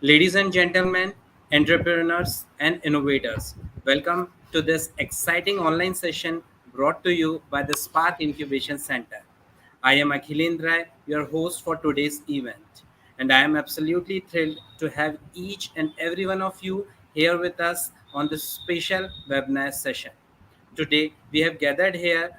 Ladies and gentlemen, entrepreneurs and innovators, welcome to this exciting online session brought to you by the Spark Incubation Center. I am Akhilendra, your host for today's event, and I am absolutely thrilled to have each and every one of you here with us on this special webinar session. Today, we have gathered here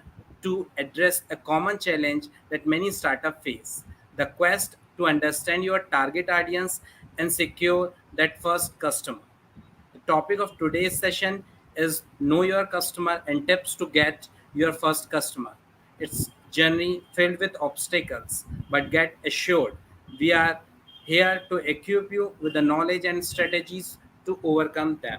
to address a common challenge that many startups face, the quest to understand your target audience and secure that first customer. The topic of today's session is Know Your Customer and Tips to Get Your First Customer. It's journey filled with obstacles, but get assured we are here to equip you with the knowledge and strategies to overcome them.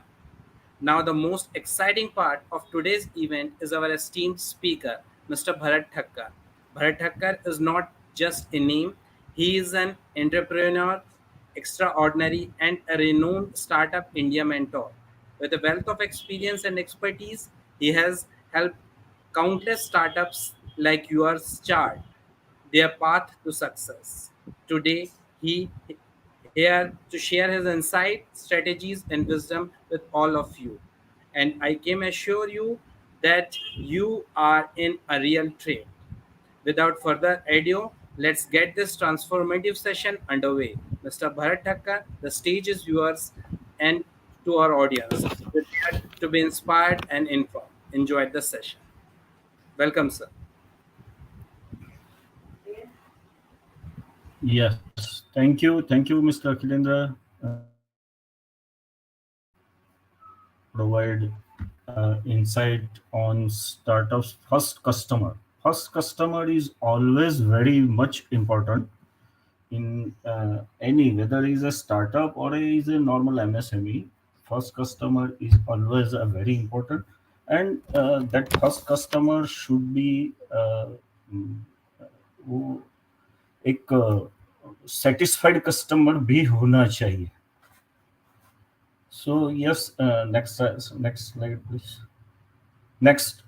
Now, the most exciting part of today's event is our esteemed speaker, Mr. Bharat Thakkar. Bharat Thakkar is not just a name, he is an entrepreneur, extraordinary, and a renowned startup India mentor. With a wealth of experience and expertise, he has helped countless startups like yours chart their path to success. Today, he here to share his insight, strategies, and wisdom with all of you. And I can assure you that you are in a real trade. Without further ado, let's get this transformative session underway. Mr. Bharat Thakkar, the stage is yours and to our audience. Prepare to be inspired and informed. Enjoy the session. Welcome, sir. Yes, thank you, Mr. Akilendra. Provide insight on startups. First customer is always very much important in any, whether it's a startup or is a normal MSME. First customer is always a very important, and that first customer should be mm, वो एक satisfied customer भी होना चाहिए. So yes, next slide, please. Next,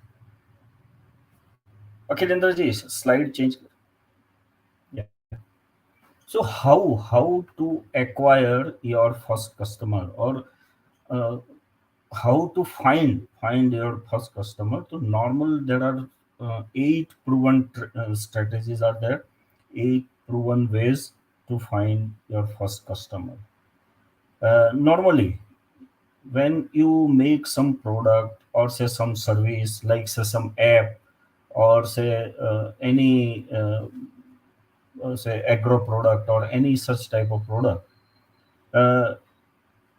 okay, Lendra ji, slide change. Yeah. So how to acquire your first customer, or uh, how to find your first customer? So normal there are eight proven strategies are there, eight proven ways to find your first customer. Normally, when you make some product or say some service, like say some app, or say any say agro product or any such type of product, uh,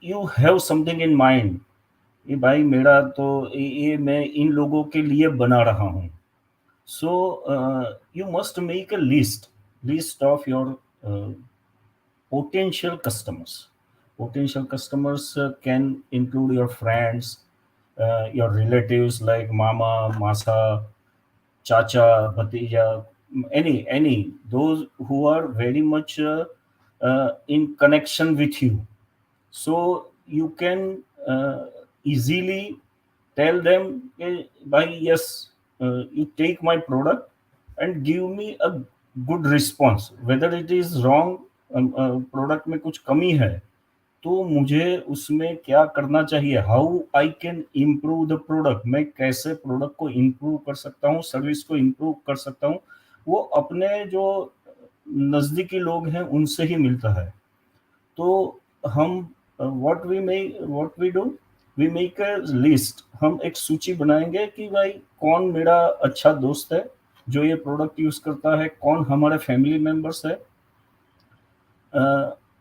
you have something in mind कि भाई मेरा तो ये मैं इन लोगों के लिए बना रहा हूँ. So you must make a list of your potential customers. Potential customers can include your friends, your relatives like mama, masa, chacha, bhatija, any those who are very much in connection with you. So you can easily tell them, by yes, you take my product and give me a good response. Whether it is wrong, product में कुछ कमी है, तो मुझे उसमें क्या करना चाहिए, how I can improve the product, मैं कैसे प्रोडक्ट को इम्प्रूव कर सकता हूँ, सर्विस को इम्प्रूव कर सकता हूँ, वो अपने जो नज़दीकी लोग हैं उनसे ही मिलता है. तो हम what we do, we make a list. हम एक सूची बनाएंगे कि भाई कौन मेरा अच्छा दोस्त है जो ये प्रोडक्ट यूज करता है, कौन हमारे फैमिली मेंबर्स है,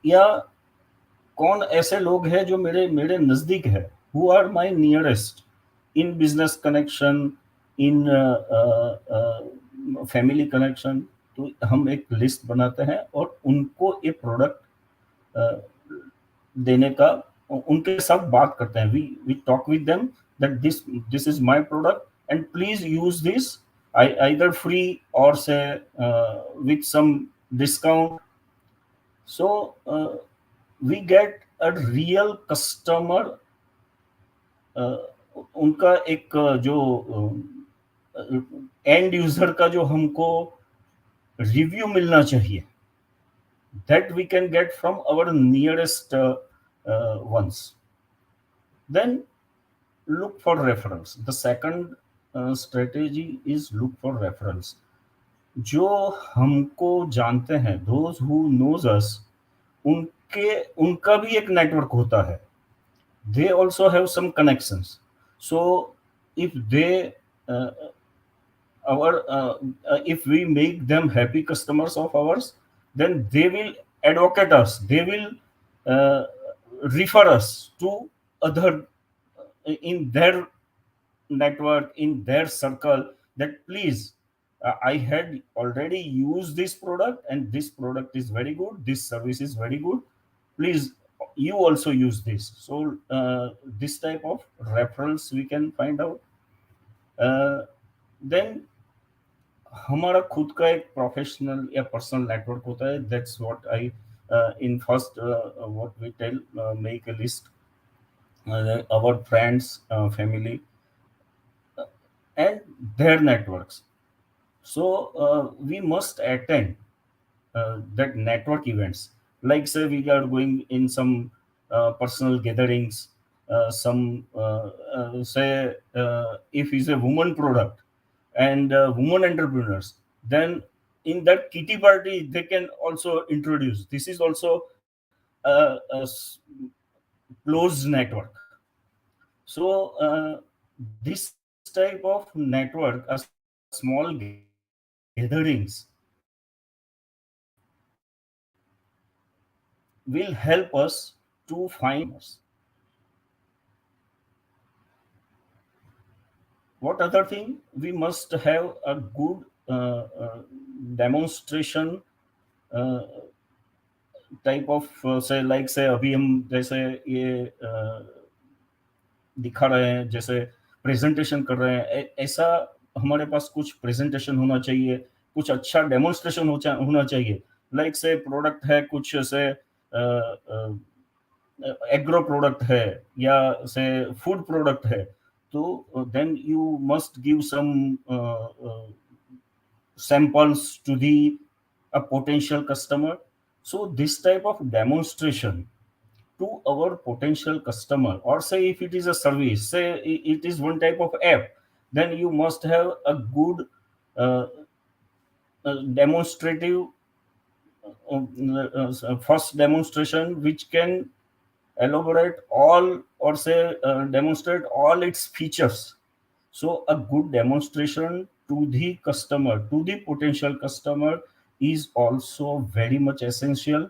या कौन ऐसे लोग हैं जो मेरे मेरे नज़दीक है, who are my nearest in business connection, in family connection. तो हम एक लिस्ट बनाते हैं और उनको ये प्रोडक्ट देने का, उनके साथ बात करते हैं. We talk with them that this is my product and please use this, I either free or say with some discount. So we get a real customer. उनका एक जो एंड यूजर का जो हमको रिव्यू मिलना चाहिए, that we can get from our nearest ones. Then look for referrals. The second strategy is look for referrals. जो हमको जानते हैं, those who knows us, उनके उनका भी एक नेटवर्क होता है. They also have some connections. So if they our if we make them happy customers of ours, then they will advocate us, they will uh, refer us to other in their network, in their circle, that please, I had already used this product and this product is very good, this service is very good, please you also use this. So this type of referrals we can find out. Then हमारा खुद का एक professional या personal network होता है. That's what I in first what we tell, make a list, our friends, family, and their networks. So we must attend that network events. Like say we are going in some personal gatherings, some say if it's a woman product and woman entrepreneurs, then in that kitty party they can also introduce. This is also closed network. So this type of network, a small gatherings, will help us to find customers. What other thing? We must have a good demonstration uh, type of say, like say अभी हम जैसे ये दिखा रहे हैं, जैसे presentation कर रहे हैं, ऐसा हमारे पास कुछ प्रेजेंटेशन होना चाहिए, कुछ अच्छा डेमोन्स्ट्रेशन होना चाहिए. लाइक से प्रोडक्ट है कुछ से एग्रो प्रोडक्ट है या से फूड प्रोडक्ट है, तो then you must give some samples to the a potential customer. So this type of demonstration to our potential customer, or say if it is a service, say it is one type of app, then you must have a good uh, demonstrative first demonstration which can elaborate all, or say demonstrate all its features. So a good demonstration to the customer, to the potential customer, is also very much essential,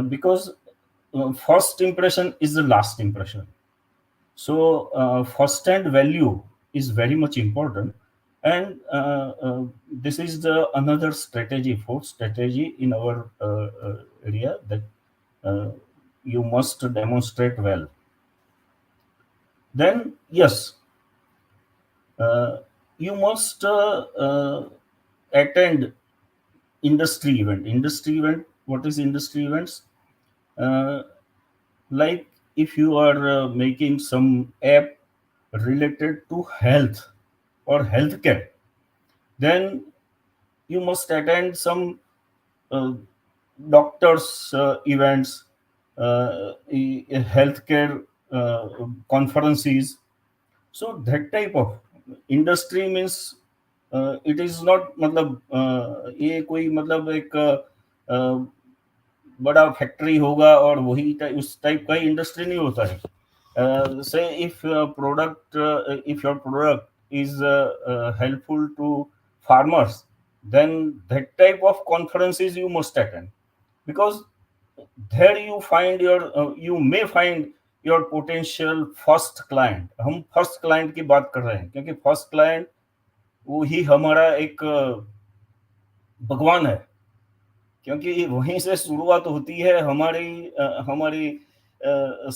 because first impression is the last impression. So first hand value is very much important. And this is the another strategy, fourth strategy in our area, that uh, you must demonstrate well. Then yes, uh, you must attend industry event. What is industry events? uh, like if you are making some app related to health or healthcare, then you must attend some uh, doctors events, healthcare conferences. So that type of industry means it is not मतलब ये कोई मतलब एक बड़ा factory होगा और वही उस टाइप का ही इंडस्ट्री नहीं होता है. Say if product if your product is helpful to farmers, then that type of conferences you must attend, because there you may find your potential first client. हम फर्स्ट क्लाइंट की बात कर रहे हैं क्योंकि फर्स्ट क्लाइंट वो ही हमारा एक भगवान है, क्योंकि वहीं से शुरुआत होती है हमारी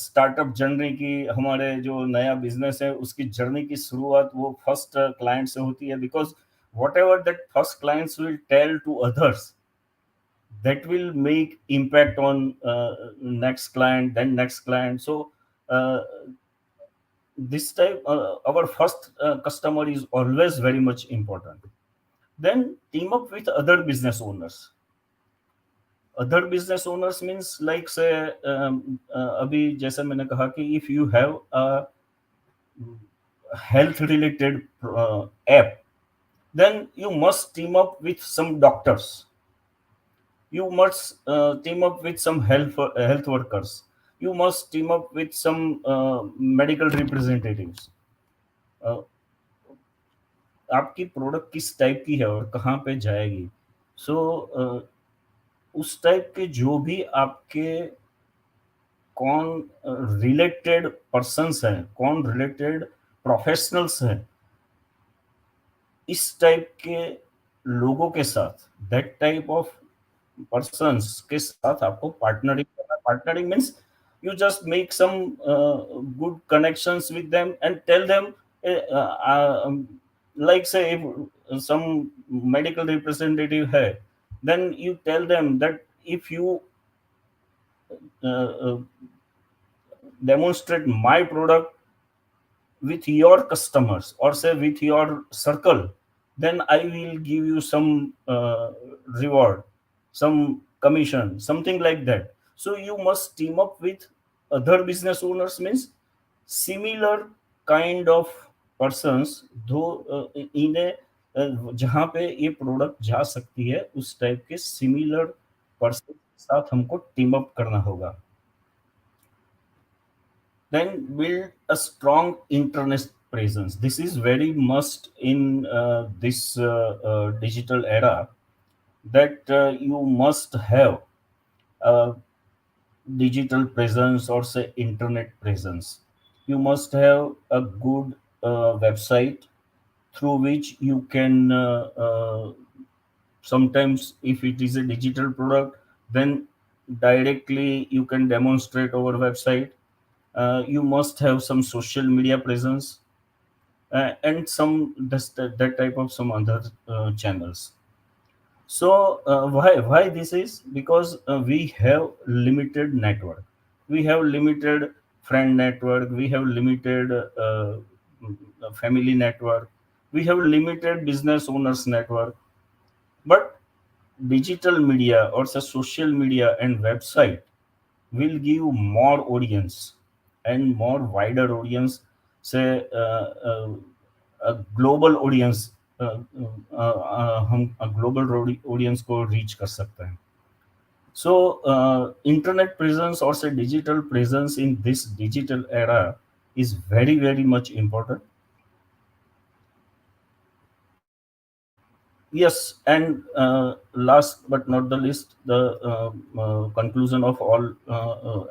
स्टार्टअप जर्नी की. हमारे जो नया बिजनेस है उसकी जर्नी की शुरुआत वो फर्स्ट क्लाइंट से होती है, because whatever that first clients will tell to others, that will make impact on next client, then next client. So uh, this type our first customer is always very much important. Then team up with other business owners. Other business owners means like से अभी जैसा मैंने कहा कि if you have a health related app, then you must team up with some doctors, you must team up with some health workers, you must team up with some medical representatives. uh, आपकी product किस type की है और कहाँ पे जाएगी, सो उस type के जो भी आपके कौन रिलेटेड पर्सन्स हैं, कौन रिलेटेड प्रोफेशनल्स हैं, इस टाइप के लोगों के साथ, दैट टाइप ऑफ पर्सन्स के साथ आपको पार्टनरिंग करना. Partnering means you just make some good connections with them and tell them like say if some medical representative hai, then you tell them that if you uh, uh, demonstrate my product with your customers or say with your circle, then I will give you some reward, some commission, something like that. So you must team up with other business owners, means similar kind of persons, दो इन्हें जहाँ पे ये product जा सकती है उस type के सिमिलर पर्सन के साथ हमको टीम अप करना होगा. Then build a strong internet presence. This is very must in this digital era, that you must have a digital presence or say internet presence. You must have a good website through which you can sometimes, if it is a digital product, then directly you can demonstrate over website. You must have some social media presence, and some that type of some other channels. So why this is because we have limited network, we have limited friend network, we have limited family network, we have limited business owners network. But digital media or say social media and website will give more audience and more wider audience, say a global audience, हम global audience को reach कर सकते हैं. So internet presence or say digital presence in this digital era is very much important. Yes, and last but not the least, the conclusion of all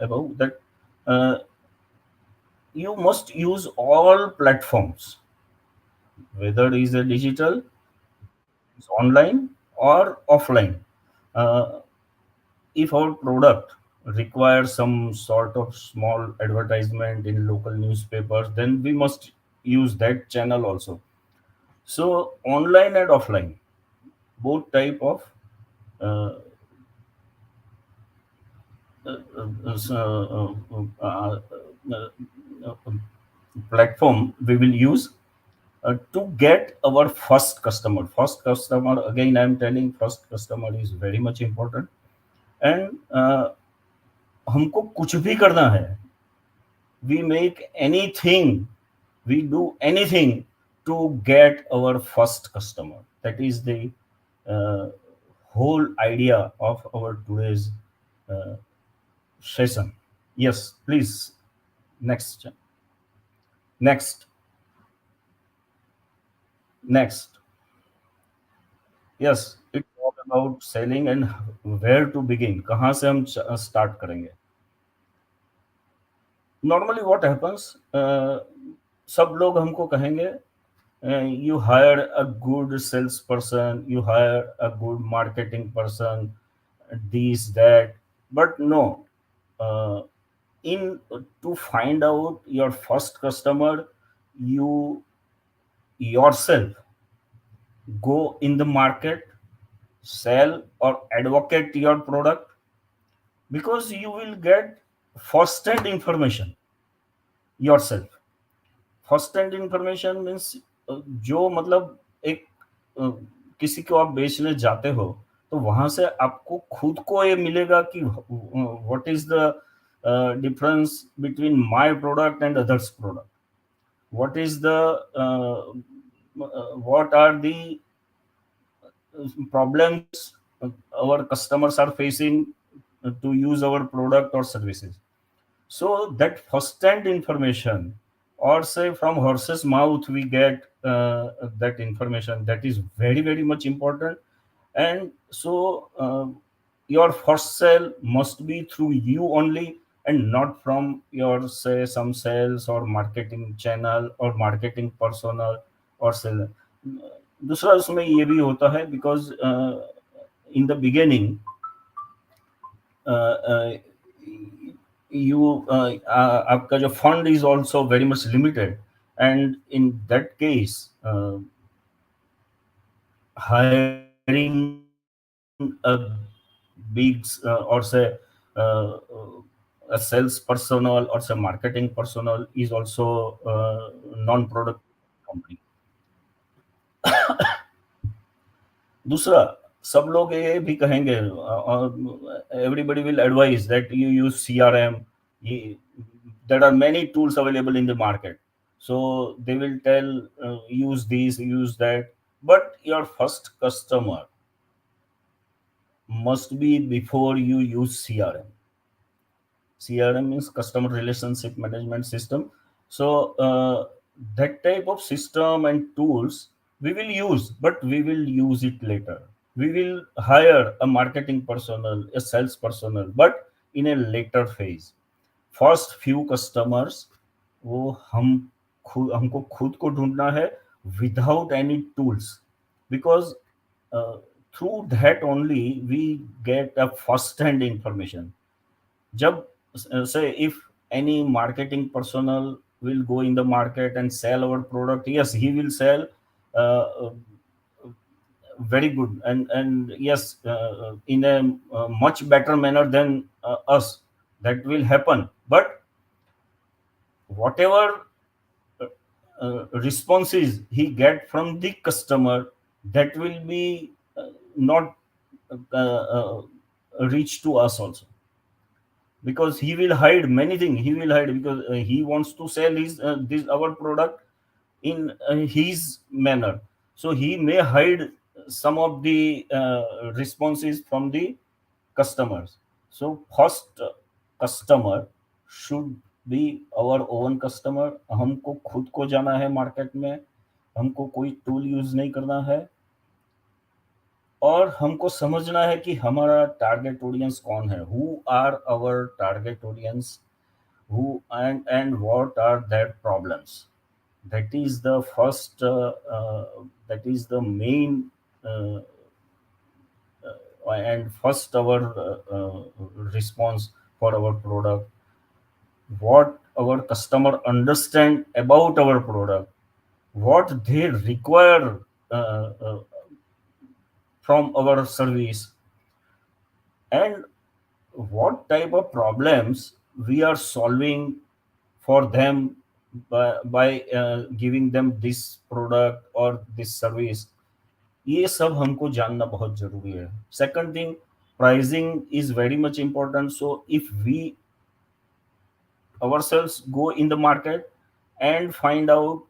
above, that uh, you must use all platforms, whether it is a digital, it's online or offline. Uh, if our product requires some sort of small advertisement in local newspapers, then we must use that channel also. So online and offline, both type of uh, uh, platform we will use to get our first customer. First customer, again, I'm telling, first customer is very much important. And हमको कुछ भी करना है, we make anything, we do anything to get our first customer. That is the uh, whole idea of our today's uh, session. Yes, please. Next. Next. Next. Yes, it's all about selling and where to begin. कहाँ से हम start करेंगे? Normally what happens, सब लोग हमको कहेंगे, you hire a good salesperson, you hire a good marketing person, this, that. But no, uh, in to find out your first customer, you yourself go in the market, sell or advocate your product, because you will get first hand information yourself. First hand information means जो मतलब एक अ, किसी को आप बेचने जाते हो, तो वहां से आपको खुद को ये मिलेगा कि what is the difference between my product and others product, what is the what are the problems our customers are facing to use our product or services. So that first hand information, or say from horse's mouth we get that information, that is very very much important. And so your first sale must be through you only, and not from your say some sales or marketing channel or marketing personnel or sale. दूसरा उसमें ये भी होता है because in the beginning you आपका जो fund is also very much limited, and in that case hiring a big or say a sales personnel or say marketing personnel is also non-productive company. दूसरा, सब लोग ये भी कहेंगे, everybody will advise that you use CRM. There are many tools available in the market, so they will tell use these, use that. But your first customer must be before you use CRM. CRM means customer relationship management system. So that type of system and tools we will use, but we will use it later. We will hire a marketing personnel, a sales personnel, but in a later phase. First few customers वो हमको खुद को ढूंढना है without any tools, because through that only we get a first hand information. जब say if any marketing personnel will go in the market and sell our product, yes, he will sell uh, very good, and yes, in a much better manner than us. That will happen, but whatever responses he get from the customer, that will be not uh, uh, reach to us also, because he will hide many things. He will hide because he wants to sell his this our product in his manner, so he may hide some of the responses from the customers. So first customer should be our own customer. हमको खुद को जाना है market में, हमको कोई tool use नहीं करना है, और हमको समझना है कि हमारा टारगेट ऑडियंस कौन है, who are our target audience, who and what are their problems. That is the first that is the main uh, and first our response for our product. What our customer understand about our product, what they require from our service, and what type of problems we are solving for them by giving them this product or this service. ये सब हमको जानना बहुत जरूरी है. Second thing, pricing is very much important. So if we ourselves go in the market and find out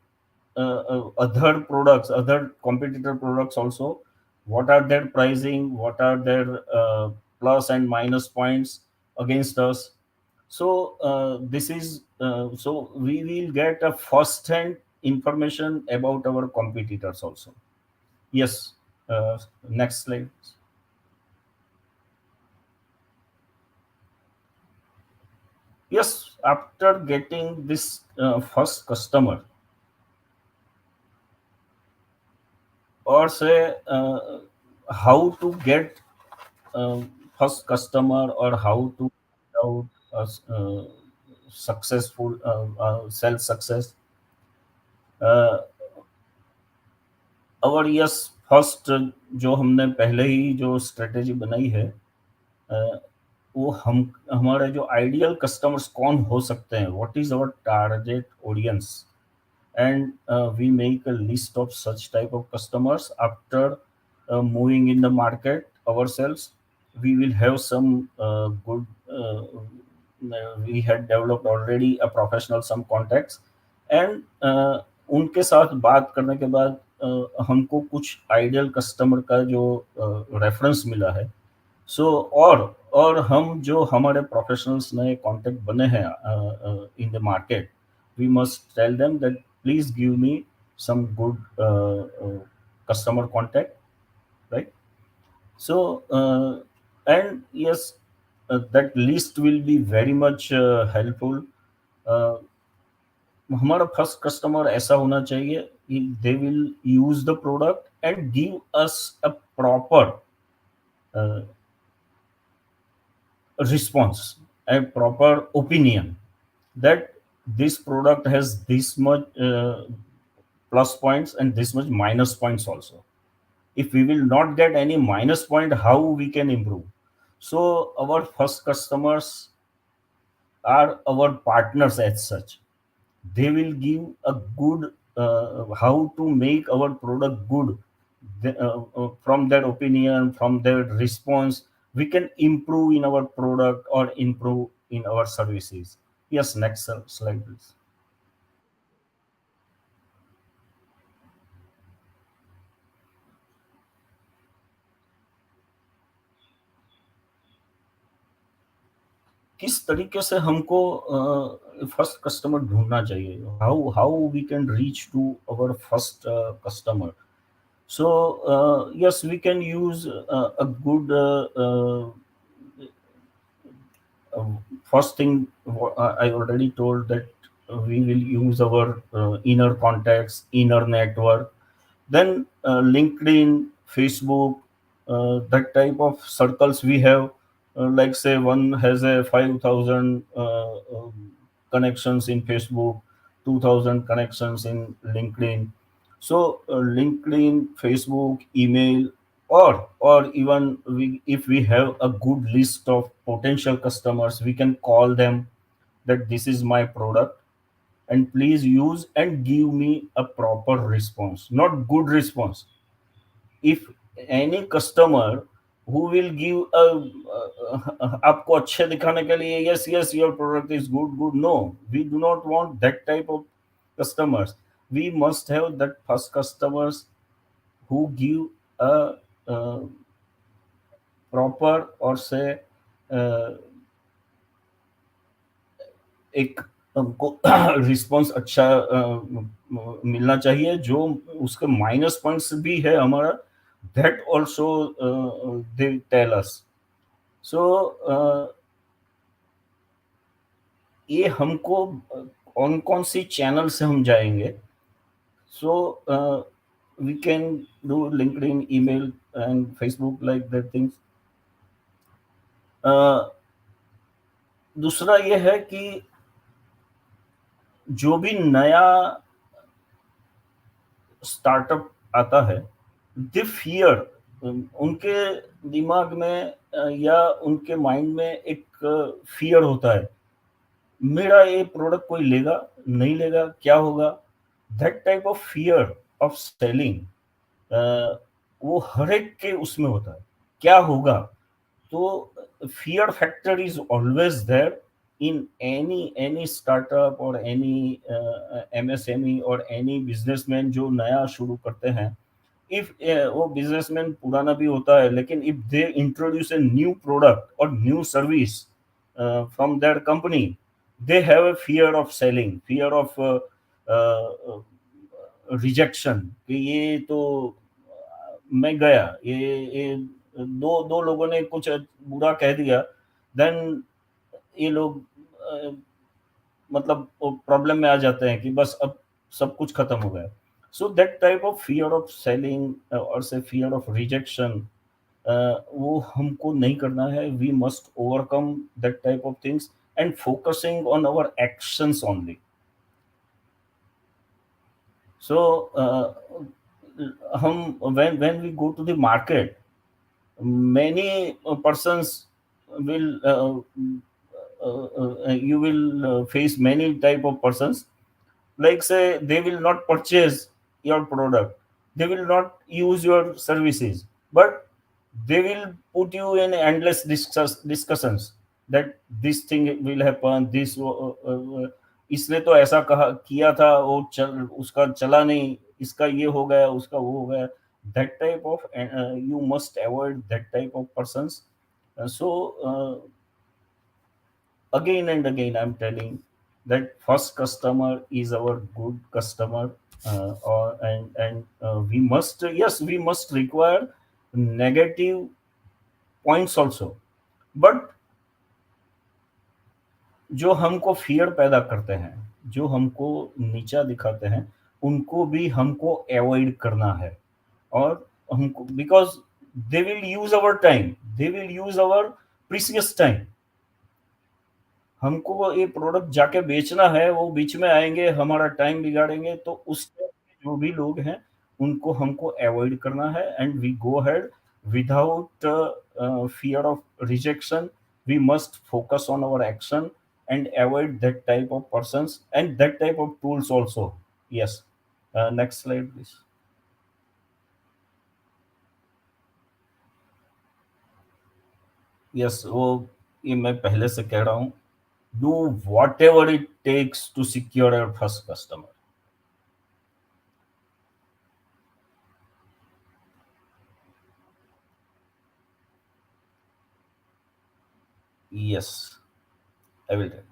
other products, other competitor products also, what are their pricing, what are their plus and minus points against us. So this is so we will get a first hand information about our competitors also. Yes. Next slide. Yes, after getting this first customer, or say how to get uh, first customer, or how to find out successful sales success. uh, और yes, first जो हमने पहले ही जो strategy बनाई है, अ, वो हम हमारे जो आइडियल कस्टमर्स कौन हो सकते हैं, what is our target audience, and we make a list of such type of customers after moving in the market ourselves. We will have some good. We had developed already a professional some contacts, and उनके साथ बात करने के बाद हमको कुछ ideal customer का जो रेफरेंस मिला है, सो और हम जो हमारे प्रोफेशनल्स नए कांटेक्ट बने हैं in the market, we must tell them that please give me some good customer contact, right? So and yes, that list will be very much helpful. uh, हमारा फर्स्ट कस्टमर ऐसा होना चाहिए कि they will use the product and give us a proper response and proper opinion that this product has this much plus points and this much minus points also. If we will not get any minus point, how we can improve? So our first customers are our partners as such. They will give a good how to make our product good. From their opinion, from their response, we can improve in our product or improve in our services. Yes, next slide please. किस तरीके से हमको first customer ढूंढना चाहिए, how we can reach to our first customer. So yes, we can use a good first thing. I already told that we will use our inner contacts, inner network, then LinkedIn, Facebook, that type of circles we have. Like say one has a 5,000 connections in Facebook, 2,000 connections in LinkedIn. So LinkedIn, Facebook, email, or even if we have a good list of potential customers, we can call them that this is my product and please use and give me a proper response, not good response. If any customer who will give a आपको अच्छे दिखाने के लिए yes yes your product is good, no, we do not want that type of customers. We must have that first customers who give a, uh proper or say एक हमको response अच्छा मिलना चाहिए, जो उसके माइनस पॉइंट्स भी है हमारा, that also they tell us. So ये हमको कौन कौन सी चैनल से हम जाएंगे. So we can do LinkedIn, email and Facebook like that things. दूसरा ये है कि जो भी नया स्टार्टअप आता है, दे फियर, उनके दिमाग में या उनके माइंड में एक फियर होता है, मेरा ये प्रोडक्ट कोई लेगा नहीं लेगा, क्या होगा. That type of fear of selling वो हर एक के उसमें होता है, क्या होगा. तो fear factor is always there in any startup or any MSME or any businessman जो नया शुरू करते हैं. if वो बिजनेसमैन पुराना भी होता है, लेकिन if they introduce a new product or new service from their company, they have a fear of selling, fear of uh, rejection, कि ये तो मैं गया, ये दो दो लोगों ने कुछ बुरा कह दिया, देन ये लोग मतलब प्रॉब्लम में आ जाते हैं कि बस अब सब कुछ खत्म हो गया. So that type of fear of selling और से फियर ऑफ रिजेक्शन, वो हमको नहीं करना है. We must overcome that type of things and focusing on our actions only. So हम when we go to the market, many persons will you will face many type of persons, like say they will not purchase your product, they will not use your services, but they will put you in endless discussions that this thing will happen, this इसने तो ऐसा कहा किया था, वो उसका चला नहीं, इसका ये हो गया, उसका वो हो गया. That type of you must avoid that type of persons. So again and again I'm telling that first customer is our good customer, and we must, yes, we must require negative points also, but जो हमको fear पैदा करते हैं, जो हमको नीचा दिखाते हैं, उनको भी हमको अवॉइड करना है. और हमको, because they will use our time, they will use our precious time. हमको वो ये प्रोडक्ट जाके बेचना है, वो बीच में आएंगे, हमारा टाइम बिगाड़ेंगे, तो उस टाइम पे जो भी लोग हैं उनको हमको अवॉइड करना है. And we go head without fear of rejection. We must focus on our action and avoid that type of persons and that type of tools also. Yes. Next slide please. Yes, वो ये मैं पहले से कह रहा हूँ, do whatever it takes to secure your first customer. Yes, I will tell.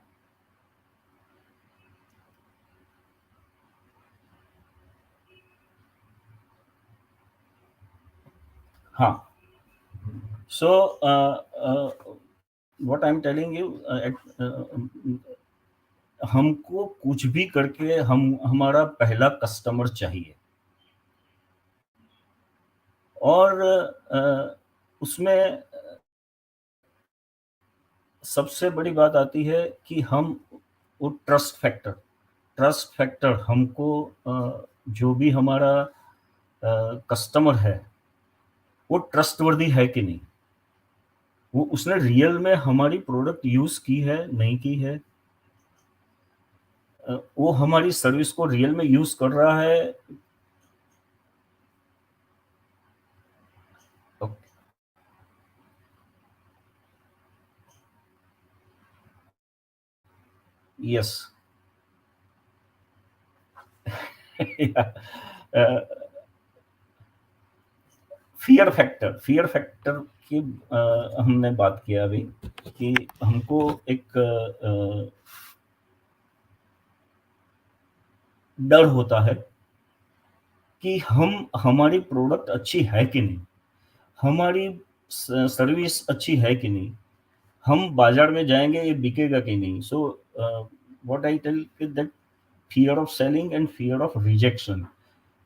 हाँ. So what I'm telling you, हमको कुछ भी करके हम हमारा पहला कस्टमर चाहिए. और उसमें सबसे बड़ी बात आती है कि हम वो ट्रस्ट फैक्टर हमको, जो भी हमारा कस्टमर है वो ट्रस्टवर्दी है कि नहीं, वो उसने रियल में हमारी प्रोडक्ट यूज की है नहीं की है, वो हमारी सर्विस को रियल में यूज कर रहा है. यस. फियर फैक्टर की हमने बात किया अभी कि हमको एक डर होता है कि हम हमारी प्रोडक्ट अच्छी है कि नहीं, हमारी सर्विस अच्छी है कि नहीं, हम बाजार में जाएंगे ये बिकेगा कि नहीं. So what I tell that fear of selling and fear of rejection,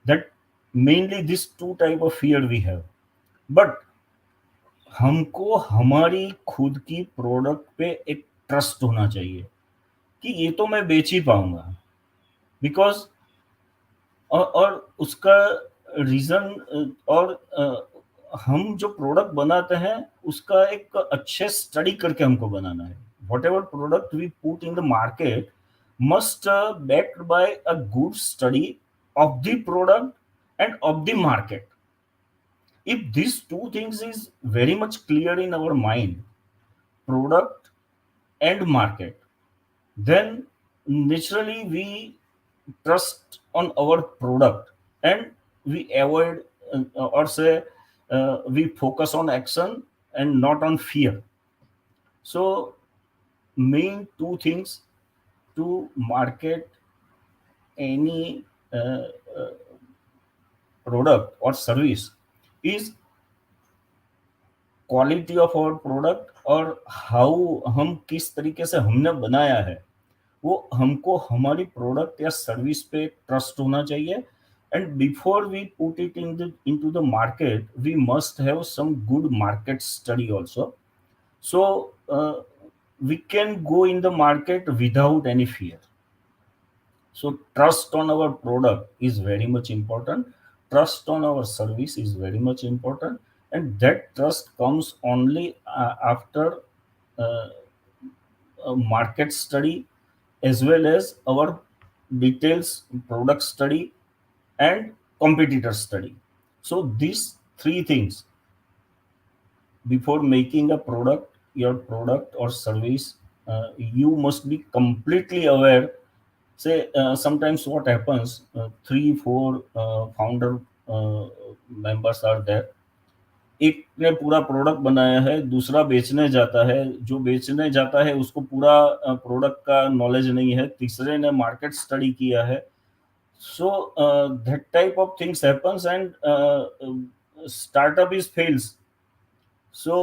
that mainly these two type of fear we have. But हमको हमारी खुद की प्रोडक्ट पे एक ट्रस्ट होना चाहिए कि ये तो मैं बेच ही पाऊंगा. बिकॉज और उसका रीजन, और हम जो प्रोडक्ट बनाते हैं उसका एक अच्छे स्टडी करके हमको बनाना है. Whatever product we put in the market must backed by a good study of the product and of the market. If these two things is very much clear in our mind, product and market, then naturally we trust on our product and we avoid, or say we focus on action and not on fear. So main two things to market any product or service is quality of our product, और how हम किस तरीके से हमने बनाया है, वो हमको हमारी प्रोडक्ट या सर्विस पे ट्रस्ट होना चाहिए. And before we put it into the market we must have some good market study also, so we can go in the market without any fear. So trust on our product is very much important. Trust on our service is very much important, and that trust comes only after uh, a market study as well as our details product study and competitor study. So these three things before making a product, your product or service, you must be completely aware. Say, sometimes what happens, three four founder uh, members are there. एक ने पूरा product बनाया है, दूसरा बेचने जाता है, जो बेचने जाता है उसको पूरा प्रोडक्ट का नॉलेज नहीं है, तीसरे ने मार्केट स्टडी किया है. So that type of things happens, and startup is fails. So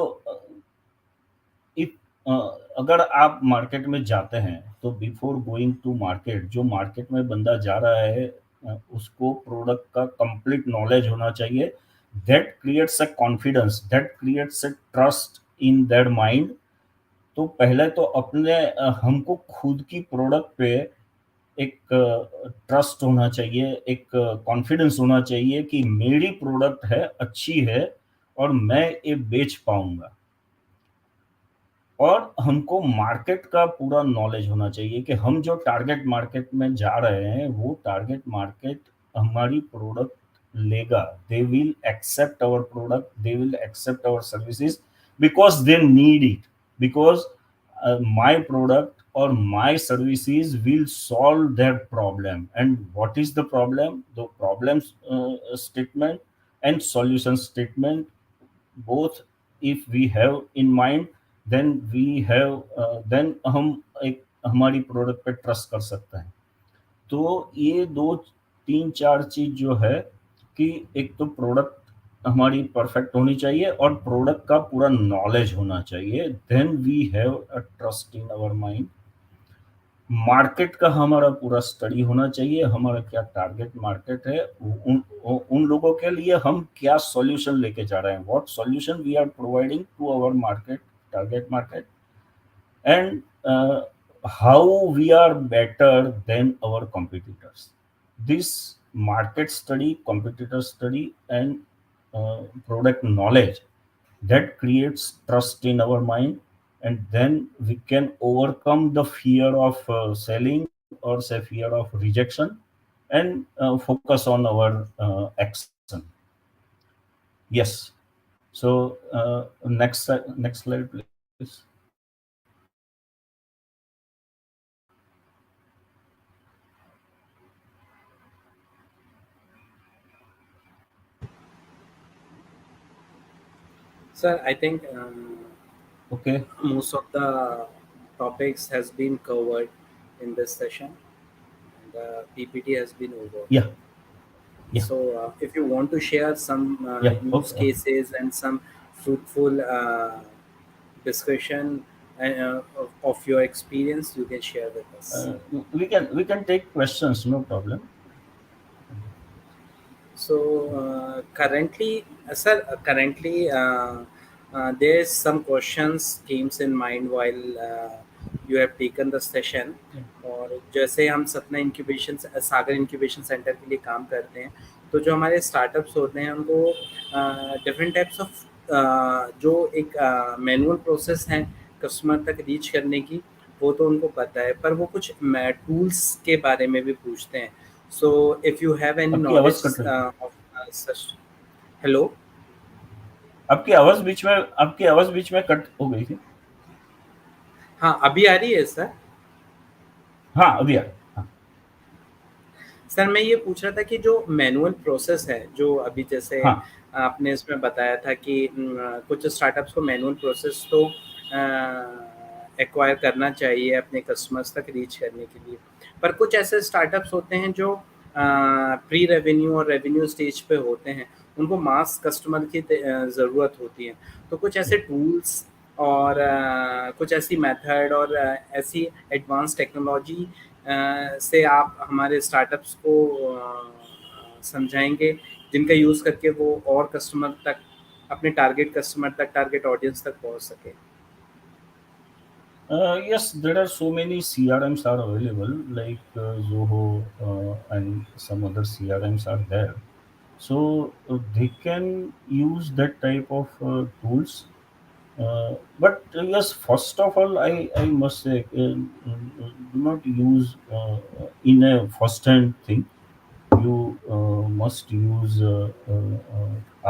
if अगर आप मार्केट में जाते हैं, तो बिफोर गोइंग टू मार्केट, जो मार्केट में बंदा जा रहा है, उसको प्रोडक्ट का कंप्लीट नॉलेज होना चाहिए. That creates a confidence, that creates a trust in that mind. तो पहले तो अपने हमको खुद की प्रोडक्ट पे एक ट्रस्ट होना चाहिए, एक कॉन्फिडेंस होना चाहिए कि मेरी प्रोडक्ट है, अच्छी है, और मैं ये बेच पाऊंगा. और हमको मार्केट का पूरा नॉलेज होना चाहिए कि हम जो टारगेट मार्केट में जा रहे हैं, वो टारगेट मार्केट हमारी प्रोडक्ट लेगा. They will accept our product, they will accept our services, because they need it. Because my product or my services will solve their problem. And what is the problem? The problems statement and solution statement, both if we have in mind, then we have then हम एक हमारी product पे trust कर सकते हैं. तो ये दो तीन चार चीज जो है, कि एक तो प्रोडक्ट हमारी परफेक्ट होनी चाहिए और प्रोडक्ट का पूरा नॉलेज होना चाहिए. Then we have a trust in our mind. Market का हमारा पूरा स्टडी होना चाहिए, हमारा क्या टारगेट मार्केट है, उन लोगों के लिए हम क्या सॉल्यूशन लेके जा रहे हैं, what solution we are providing to our market, target market. And how we are better than our competitors. This market study, competitor study, and product knowledge, that creates trust in our mind, and then we can overcome the fear of selling, or say fear of rejection, and focus on our action. Yes. So next slide, please. Sir, I think Okay. most of the topics has been covered in this session. The PPT has been over. Yeah. Yeah. So, if you want to share some Yeah. use Okay. cases and some fruitful discussion of your experience, you can share with us. We can take questions, no problem. So currently, sir, currently there's some questions comes in mind while you have taken the session. Yeah. और जैसे हम सपना incubation सागर incubation centre के लिए काम करते हैं, तो जो हमारे स्टार्टअप्स होते हैं उनको डिफरेंट टाइप्स ऑफ जो एक मैनुअल प्रोसेस है कस्टमर तक रीच करने की, वो तो उनको पता है, पर वो कुछ टूल्स के बारे में भी पूछते हैं. So, if you have any आपकी आवाज knowledge कट रही है. of such, hello, आपकी आवाज बीच में कट हो गई थी. हाँ अभी आ रही है सर. हाँ, अभी हाँ. सर मैं ये पूछ रहा था कि जो मैनुअल प्रोसेस है, जो अभी जैसे हाँ. आपने इसमें बताया था कि कुछ स्टार्टअप्स को मैनुअल प्रोसेस तो एक्वायर करना चाहिए अपने कस्टमर्स तक रीच करने के लिए, पर कुछ ऐसे स्टार्टअप्स होते हैं जो प्री रेवेन्यू और रेवेन्यू स्टेज पे होते हैं, उनको मास कस्टमर की ज़रूरत होती है. तो कुछ ऐसे टूल्स और कुछ ऐसी मेथड और ऐसी एडवांस टेक्नोलॉजी से आप हमारे स्टार्टअप्स को समझाएंगे, जिनका यूज़ करके वो और कस्टमर तक, अपने टारगेट कस्टमर तक, टारगेट ऑडियंस तक पहुंच सके. Yes, there are so many CRMs are available, like Zoho, and some other CRMs are there. So they can use that type of tools. But yes, first of all, I must say, do not use in a first hand thing. you must use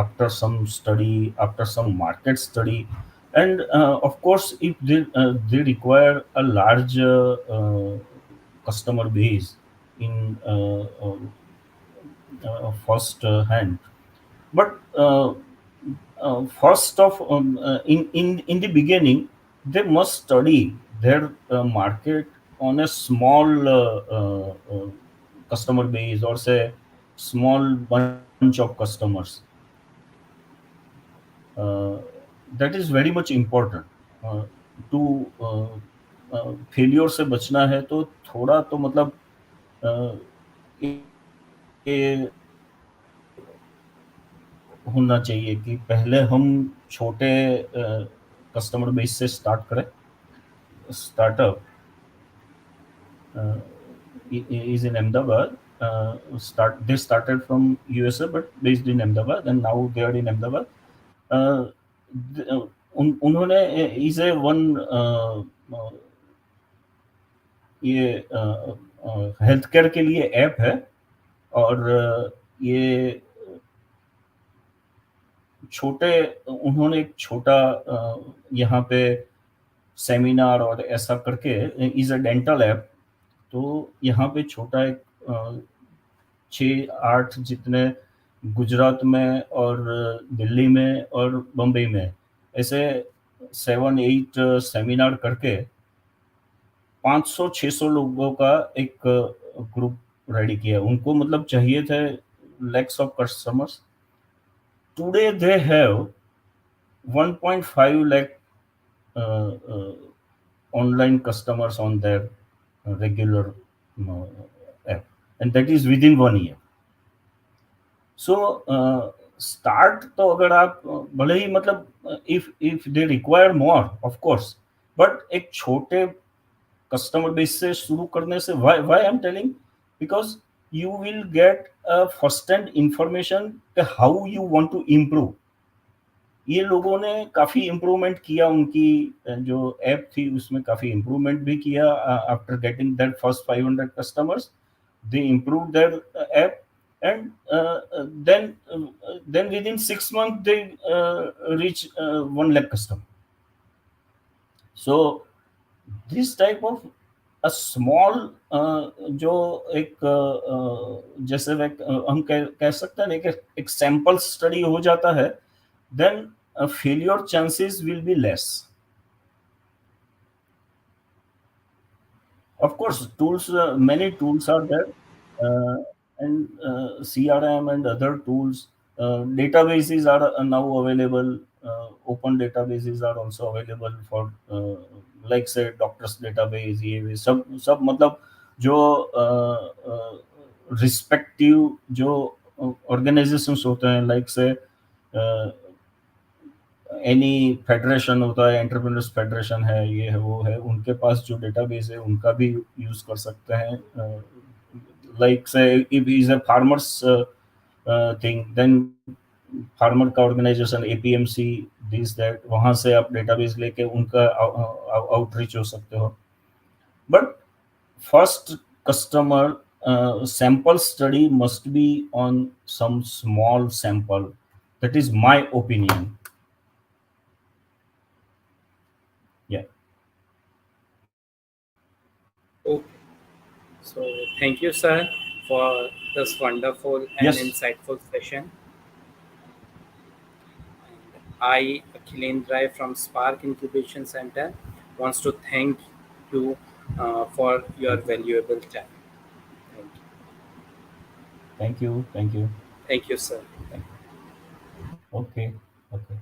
after some study, after some market study, and of course, if they require a large customer base in first hand. But first of in the beginning, they must study their market on a small customer base, or say small bunch of customers. uh, that is very much important. To failure से बचना है तो थोड़ा तो मतलब ये होना चाहिए कि पहले हम छोटे कस्टमर बेस से स्टार्ट करें. Startup uh, is in Ahmedabad. They started from USA but based in Ahmedabad, and now they are in Ahmedabad. Uh, उन्होंने इज ए वन ये हेल्थ केयर के लिए ऐप है. और ये छोटे उन्होंने एक छोटा यहाँ पे सेमिनार और ऐसा करके इज अ डेंटल ऐप. तो यहाँ पे छोटा एक 6-8 जितने गुजरात में और दिल्ली में और बम्बई में ऐसे 7-8 सेमिनार करके 500-600 लोगों का एक ग्रुप रेडी किया. उनको मतलब चाहिए थे lakhs of customers. Today they have 1.5 lakh uh, uh, online customers on their regular uh, app, and that is within 1 year. So start तो अगर आप भले ही मतलब if they require more of course, but एक छोटे कस्टमर बेस से शुरू करने से why why I am telling, because you will get first hand information how you want to improve. ये लोगों ने काफी इम्प्रूवमेंट किया, उनकी जो ऐप थी उसमें काफी इम्प्रूवमेंट भी किया. After getting that first 500 customers, they improved their app, and then within 6 months they reach 1 lakh customer. So this type of a small जो एक जैसे हम कह सकते हैं ना कि एक सैंपल स्टडी हो जाता है, then failure chances will be less. Of course, tools, many tools are there, uh, and CRM and other tools. Databases are now available. Open databases are also available for, like say, doctors database. ये सब मतलब जो respective जो organizations होते हैं, like say any federation होता है, entrepreneurs federation है, ये है वो है, उनके पास जो डेटाबेस है उनका भी यूज कर सकते हैं. Like say if is a farmers thing, then farmer का ऑर्गेनाइजेशन एपीएमसी दिस दैट, वहां से आप डेटाबेस लेके उनका आउटरीच हो सकते हो. But first customer sample study must be on some small sample. That is my opinion. Yeah. Okay. So thank you, sir, for this wonderful and Yes. insightful session. I, Akhilendra from Spark Incubation Center, wants to thank you for your Thank you. valuable time. Thank you. Thank you. Thank you. Thank you, sir. Thank you. Okay. Okay.